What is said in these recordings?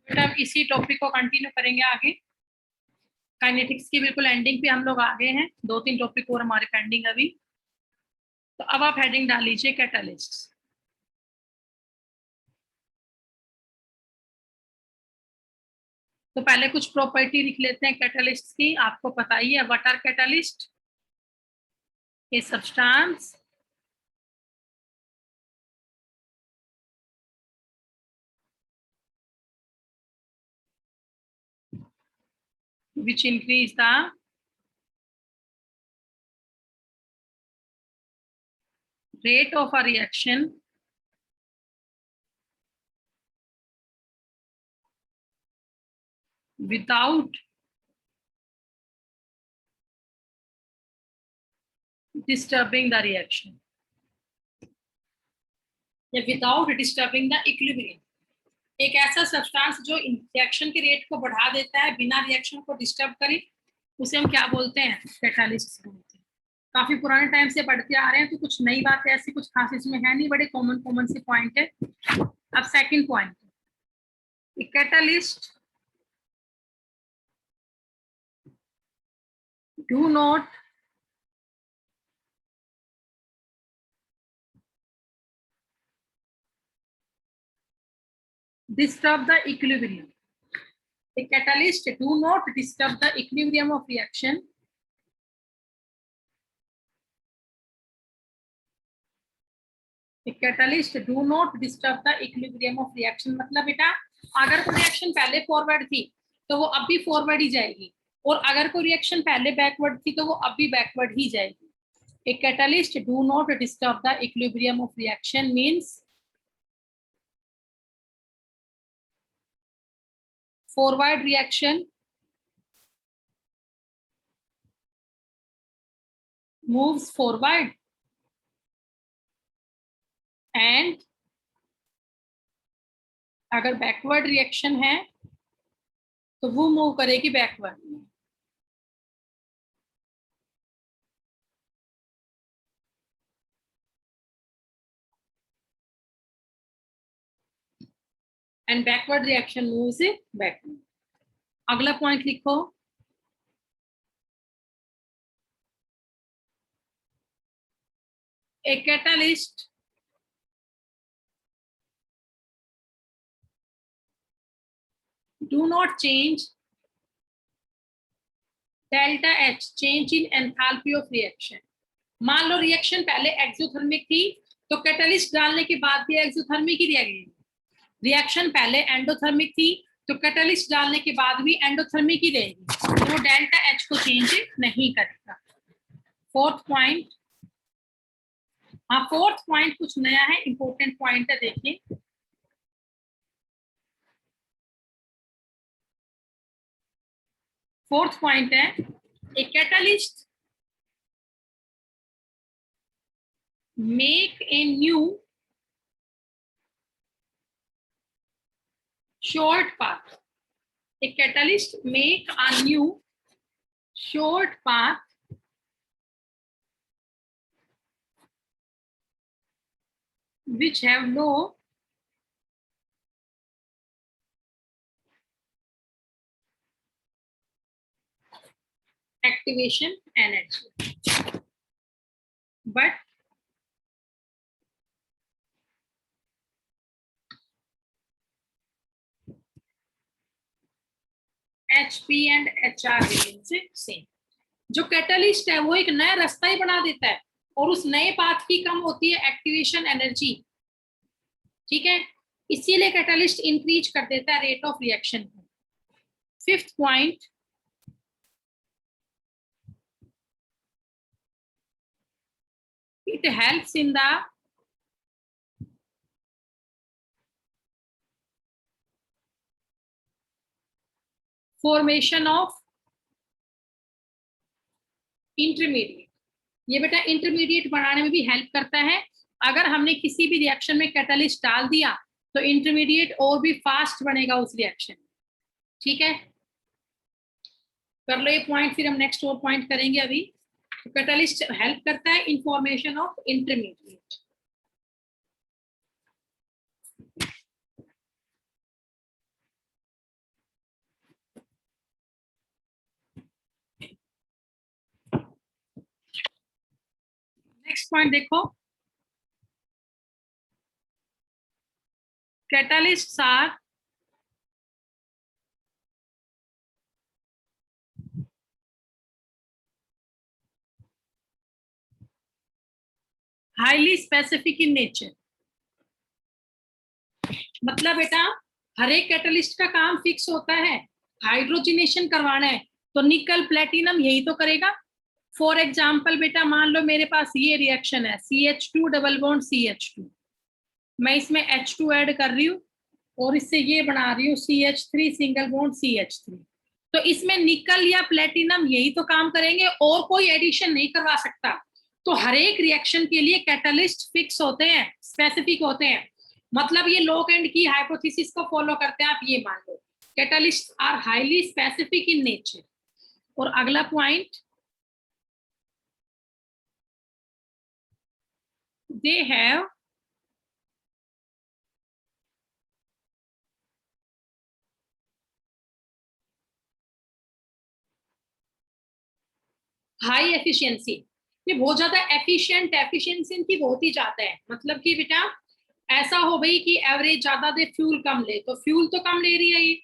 बेटा अब इसी टॉपिक को कंटिन्यू करेंगे आगे। काइनेटिक्स की बिल्कुल एंडिंग पे हम लोग आ गए हैं, 2-3 टॉपिक और हमारे पेंडिंग अभी। तो अब आप हेडिंग डाल लीजिए कैटालिस्ट। तो पहले कुछ प्रॉपर्टी लिख लेते हैं कैटालिस्ट की। आपको पता ही है what are catalyst. A substance which increase the rate of a reaction without disturbing the reaction या विदाउट डिस्टर्बिंग द इक्विलिब्रियम। एक ऐसा सब्सटेंस जो रिएक्शन के रेट को बढ़ा देता है बिना रिएक्शन को डिस्टर्ब करे, उसे हम क्या बोलते हैं? कैटालिस्ट बोलते हैं। काफी पुराने टाइम से पढ़ते आ रहे हैं, तो कुछ नई बात ऐसी कुछ खास इसमें है नहीं, बड़े कॉमन से पॉइंट है। अब second point, catalyst do not disturb the equilibrium. A catalyst do not disturb the equilibrium of reaction A catalyst do not disturb the equilibrium of reaction। मतलब बेटा अगर कोई रिएक्शन पहले फॉरवर्ड थी तो वो अब भी फॉरवर्ड ही जाएगी, और अगर कोई रिएक्शन पहले बैकवर्ड थी तो वो अब भी बैकवर्ड ही जाएगी। A catalyst do not disturb the equilibrium of reaction means forward reaction moves forward and अगर बैकवर्ड रिएक्शन है तो वो मूव करेगी backward. And backward reaction moves backward. अगला पॉइंट लिखो, a catalyst do not change delta H, change in enthalpy of reaction। मान लो reaction पहले exothermic थी तो कैटालिस्ट डालने के बाद भी एक्सोथर्मिक ही रहेगी। रिएक्शन पहले एंडोथर्मिक थी तो कैटालिस्ट डालने के बाद भी एंडोथर्मिक ही रहेगी, तो वो डेल्टा H को चेंज नहीं करेगा। फोर्थ पॉइंट, हाँ फोर्थ पॉइंट कुछ नया है, इंपॉर्टेंट पॉइंट है, देखिए। फोर्थ पॉइंट है, a catalyst make a new short path। A catalyst make a new short path which have no activation energy but HP and HR remains same। जो catalyst है वो एक नया रास्ता ही बना देता है और उस नए पाथ की कम होती है एक्टिवेशन एनर्जी, ठीक है, इसीलिए कैटालिस्ट इंक्रीज कर देता है रेट ऑफ रिएक्शन को। Fifth point, it helps in the formation of intermediate. ये बेटा इंटरमीडिएट बनाने में भी हेल्प करता है। अगर हमने किसी भी रिएक्शन में कैटालिस्ट डाल दिया तो इंटरमीडिएट और भी फास्ट बनेगा उस रिएक्शन, ठीक है। कर लो ये पॉइंट, फिर हम नेक्स्ट और पॉइंट करेंगे अभी। कैटालिस्ट हेल्प करता है in formation of intermediate. Point देखो, catalysts are highly specific in nature। मतलब बेटा हर एक कैटलिस्ट का काम फिक्स होता है, हाइड्रोजनेशन करवाना है तो निकल प्लेटिनम यही तो करेगा। फॉर एग्जाम्पल बेटा मान लो मेरे पास ये रिएक्शन है CH2 डबल बॉन्ड CH2, मैं इसमें H2 ऐड कर रही हूँ और इससे ये बना रही हूँ CH3 सिंगल बॉन्ड CH3, तो इसमें निकल या प्लेटिनम यही तो काम करेंगे और कोई एडिशन नहीं करवा सकता। तो हर एक रिएक्शन के लिए कैटलिस्ट फिक्स होते हैं, स्पेसिफिक होते हैं, मतलब ये लॉक एंड की हाइपोथेसिस को फॉलो करते हैं। आप ये मान लो catalyst are highly specific in nature. और अगला point, they have high efficiency. ये बहुत ज्यादा एफिशिएंट, एफिशिएंसी इनकी बहुत ही ज्यादा है। मतलब कि बेटा ऐसा हो भाई कि एवरेज ज्यादा दे फ्यूल कम ले, तो फ्यूल तो कम ले रही है ये,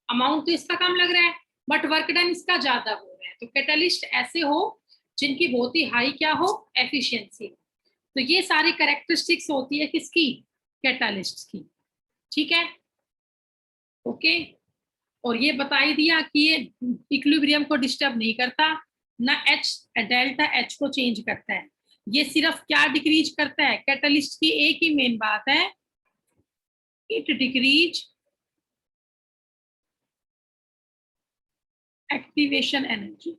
अमाउंट तो इसका कम लग रहा है, बट वर्क डन इसका ज्यादा हो रहा है। तो कैटलिस्ट ऐसे हो जिनकी बहुत ही हाई क्या हो, एफिशिएंसी। तो ये सारी कैरेक्टरिस्टिक्स होती है किसकी, कैटलिस्ट की। ठीक है, ओके। और ये बता ही दिया कि ये इक्विलिब्रियम को डिस्टर्ब नहीं करता, ना एच डेल्टा एच को चेंज करता है। ये सिर्फ क्या डिक्रीज करता है, कैटलिस्ट की एक ही मेन बात है, इट डिक्रीज एक्टिवेशन एनर्जी।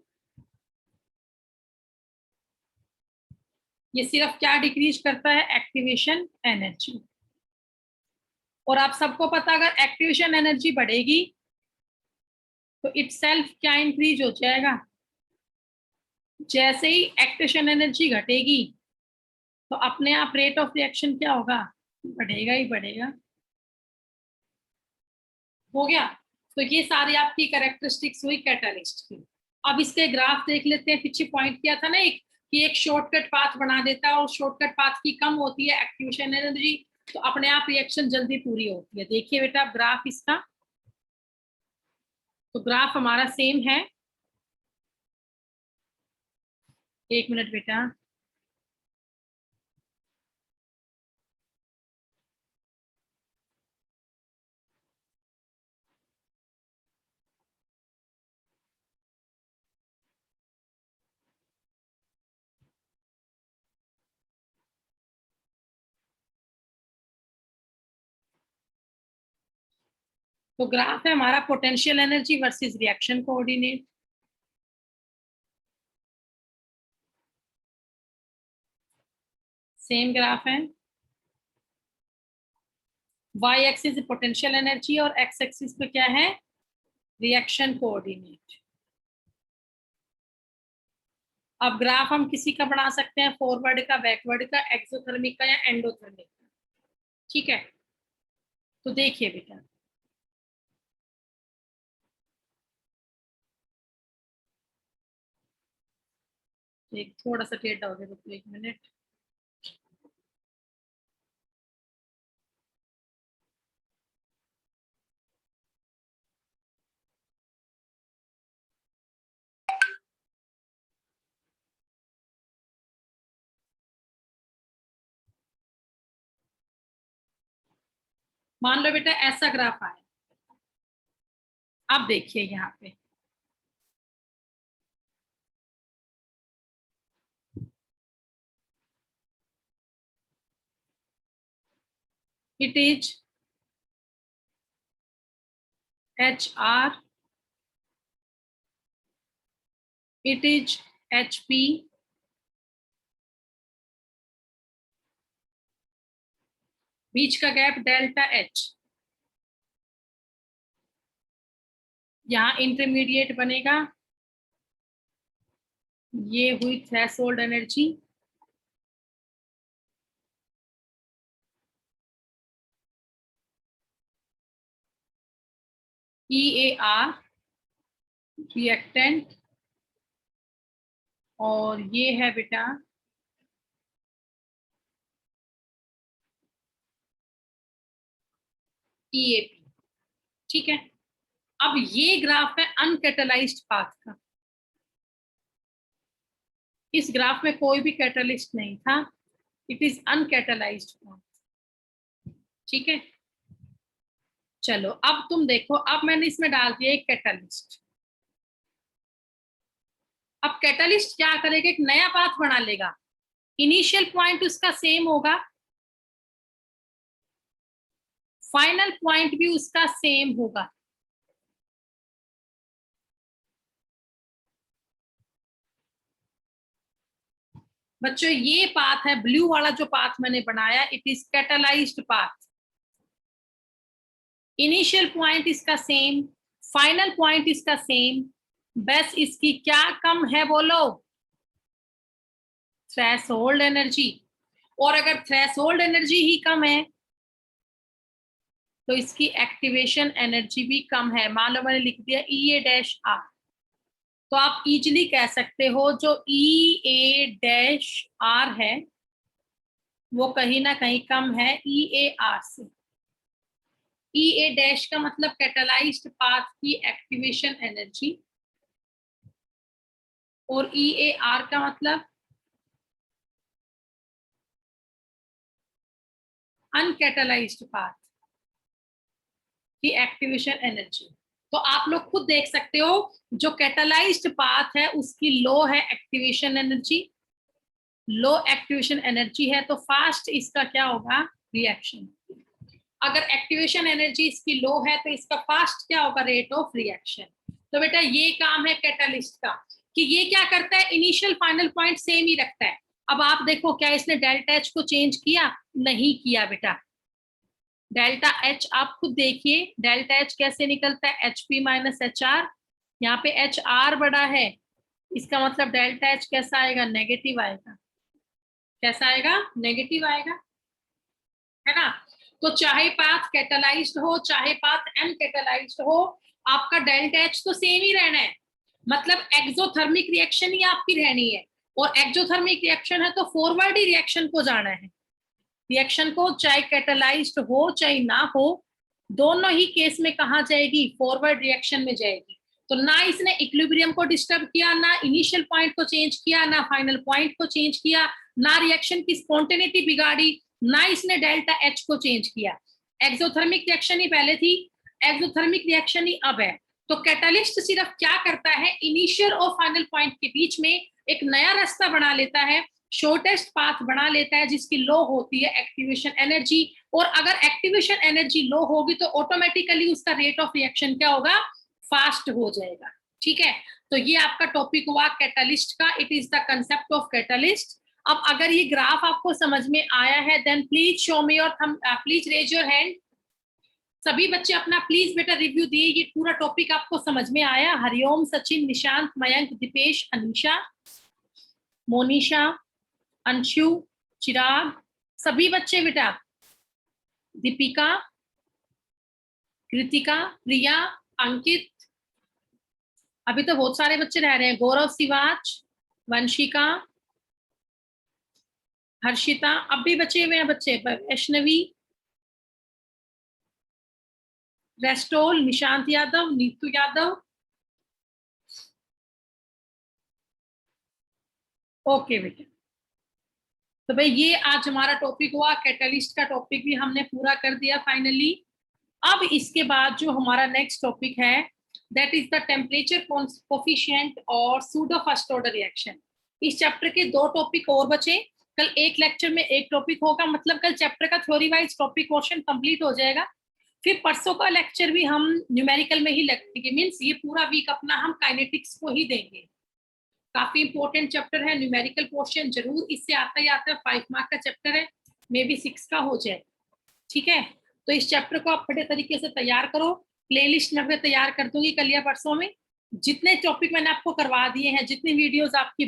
ये सिर्फ क्या डिक्रीज करता है, एक्टिवेशन एनर्जी। और आप सबको पता अगर एक्टिवेशन एनर्जी बढ़ेगी तो इटसेल्फ क्या इंक्रीज हो जाएगा, जैसे ही एक्टिवेशन एनर्जी घटेगी तो अपने आप रेट ऑफ रिएक्शन क्या होगा, बढ़ेगा ही बढ़ेगा। हो गया। तो ये सारी आपकी कैरेक्टरिस्टिक्स हुई कैटलिस्ट की। अब इसके ग्राफ देख लेते हैं। पीछे पॉइंट किया था ना एक, कि एक शॉर्टकट पाथ बना देता है और शॉर्टकट पाथ की कम होती है एक्टिवेशन एनर्जी, तो अपने आप रिएक्शन जल्दी पूरी होती है। देखिए बेटा ग्राफ इसका, तो ग्राफ हमारा सेम है। एक मिनट बेटा, तो ग्राफ है हमारा potential energy versus reaction coordinate. Same graph है, वाई एक्सिस पोटेंशियल एनर्जी और एक्स एक्सिस पे क्या है, रिएक्शन कोऑर्डिनेट। अब ग्राफ हम किसी का बना सकते हैं, फॉरवर्ड का, बैकवर्ड का, एक्सोथर्मिक का या एंडोथर्मिक का। ठीक है, तो देखिए बेटा एक थोड़ा सा टेढ़ा हो गया, तो एक मिनट। मान लो बेटा ऐसा ग्राफ आया, अब देखिए यहाँ पे it is HR, it is HP, बीच का गैप डेल्टा H, यहाँ इंटरमीडिएट बनेगा, ये हुई थ्रेशोल्ड एनर्जी, EAR रिएक्टेंट, और ये है बेटा EAP, ठीक है। अब ये ग्राफ है अनकैटलाइज्ड पाथ का। इस ग्राफ में कोई भी कैटलिस्ट नहीं था, इट इज अनकैटलाइज्ड पाथ, ठीक है। चलो अब तुम देखो, अब मैंने इसमें डाल दिया एक कैटलिस्ट। अब कैटलिस्ट क्या करेगा, एक नया पाथ बना लेगा। इनिशियल पॉइंट उसका सेम होगा, फाइनल पॉइंट भी उसका सेम होगा। बच्चों ये पाथ है, ब्लू वाला जो पाथ मैंने बनाया, it is catalysed path. Initial point इसका सेम, फाइनल पॉइंट इसका सेम, बस इसकी क्या कम है बोलो, थ्रेशोल्ड एनर्जी। और अगर थ्रेशोल्ड एनर्जी ही कम है तो इसकी एक्टिवेशन एनर्जी भी कम है। मान लो मैंने लिख दिया EA-R, तो आप इजीली कह सकते हो जो EA-R है वो कहीं ना कहीं कम है EA-R से। EA- का मतलब कैटलाइज्ड पाथ की एक्टिवेशन एनर्जी, और EA-R का मतलब अनकैटलाइज्ड पाथ की एक्टिवेशन एनर्जी। तो आप लोग खुद देख सकते हो, जो कैटलाइज्ड पाथ है उसकी लो है एक्टिवेशन एनर्जी, लो एक्टिवेशन एनर्जी है, तो फास्ट इसका क्या होगा, रिएक्शन। अगर एक्टिवेशन एनर्जी इसकी लो है तो इसका फास्ट क्या होगा, रेट ऑफ रिएक्शन। तो बेटा ये काम है कैटलिस्ट का, कि ये क्या करता है, इनिशियल फाइनल पॉइंट सेम ही रखता है। अब आप देखो क्या इसने डेल्टा एच को चेंज किया, नहीं किया बेटा। डेल्टा एच आप खुद देखिए, डेल्टा एच कैसे निकलता है, HP माइनस HR। यहाँ पे HR बड़ा है, इसका मतलब डेल्टा एच कैसा आएगा, नेगेटिव आएगा। कैसा आएगा, नेगेटिव आएगा, है ना। तो चाहे पाथ कैटलाइज्ड हो चाहे पाथ अनकैटलाइज्ड हो, आपका डेल्टा एच तो सेम ही रहना है। मतलब एक्सोथर्मिक रिएक्शन ही आपकी रहनी है, और एक्सोथर्मिक रिएक्शन है तो फॉरवर्ड ही रिएक्शन को जाना है। रिएक्शन को चाहे कैटलाइज्ड हो चाहे ना हो, दोनों ही केस में कहा जाएगी, फॉरवर्ड रिएक्शन में जाएगी। तो ना इसने इक्विलिब्रियम को डिस्टर्ब किया, ना इनिशियल पॉइंट को चेंज किया, ना फाइनल पॉइंट को चेंज किया, ना रिएक्शन की स्पॉन्टेनिटी बिगाड़ी, ना इसने डेल्टा एच को चेंज किया। एक्सोथर्मिक रिएक्शन ही पहले थी, एक्सोथर्मिक रिएक्शन ही अब है। तो कैटलिस्ट सिर्फ क्या करता है, इनिशियल और फाइनल पॉइंट के बीच में एक नया रास्ता बना लेता है, शॉर्टेस्ट पाथ बना लेता है जिसकी लो होती है एक्टिवेशन एनर्जी। और अगर एक्टिवेशन एनर्जी लो होगी तो ऑटोमेटिकली उसका रेट ऑफ रिएक्शन क्या होगा, फास्ट हो जाएगा, ठीक है। तो ये आपका टॉपिक हुआ कैटलिस्ट का, it is the concept of catalyst. अब अगर ये ग्राफ आपको समझ में आया है then please show me your thumb, please raise your hand. सभी बच्चे अपना प्लीज बेटा रिव्यू दिए, ये पूरा टॉपिक आपको समझ में आया। हरिओम, सचिन, निशांत, मयंक, दीपेश, अनीशा, मोनिशा, अंशु, चिराग, सभी बच्चे बेटा, दीपिका, कृतिका, प्रिया, अंकित, अभी तो बहुत सारे बच्चे रह रहे हैं, गौरव, सिवाच, वंशिका, हर्षिता, अब भी बचे हुए हैं बच्चे, वैष्णवी, रेस्टोल, निशांत यादव, नीतू यादव। ओके बेटा, तो भाई ये आज हमारा टॉपिक हुआ, कैटलिस्ट का टॉपिक भी हमने पूरा कर दिया फाइनली। अब इसके बाद जो हमारा नेक्स्ट टॉपिक है that is the temperature coefficient और सूडो फर्स्ट ऑर्डर रिएक्शन। इस चैप्टर के 2 टॉपिक और बचे, कल एक लेक्चर में एक टॉपिक होगा, मतलब कल चैप्टर का theory wise topic portion complete हो जाएगा। फिर परसों का लेक्चर भी हम न्यूमेरिकल में ही लगेंगे, मीन्स ये पूरा वीक अपना हम काइनेटिक्स को ही देंगे। काफी इंपॉर्टेंट चैप्टर है, न्यूमेरिकल पोर्शन जरूर इससे आता ही आता है, 5 मार्क का चैप्टर है, मे बी 6 का हो जाए, ठीक है। तो इस चैप्टर को आप बड़े तरीके से तैयार करो, प्लेलिस्ट में तैयार कर दूंगी कल या परसों में। जितने टॉपिक मैंने आपको करवा दिए हैं, जितनी वीडियोस आपकी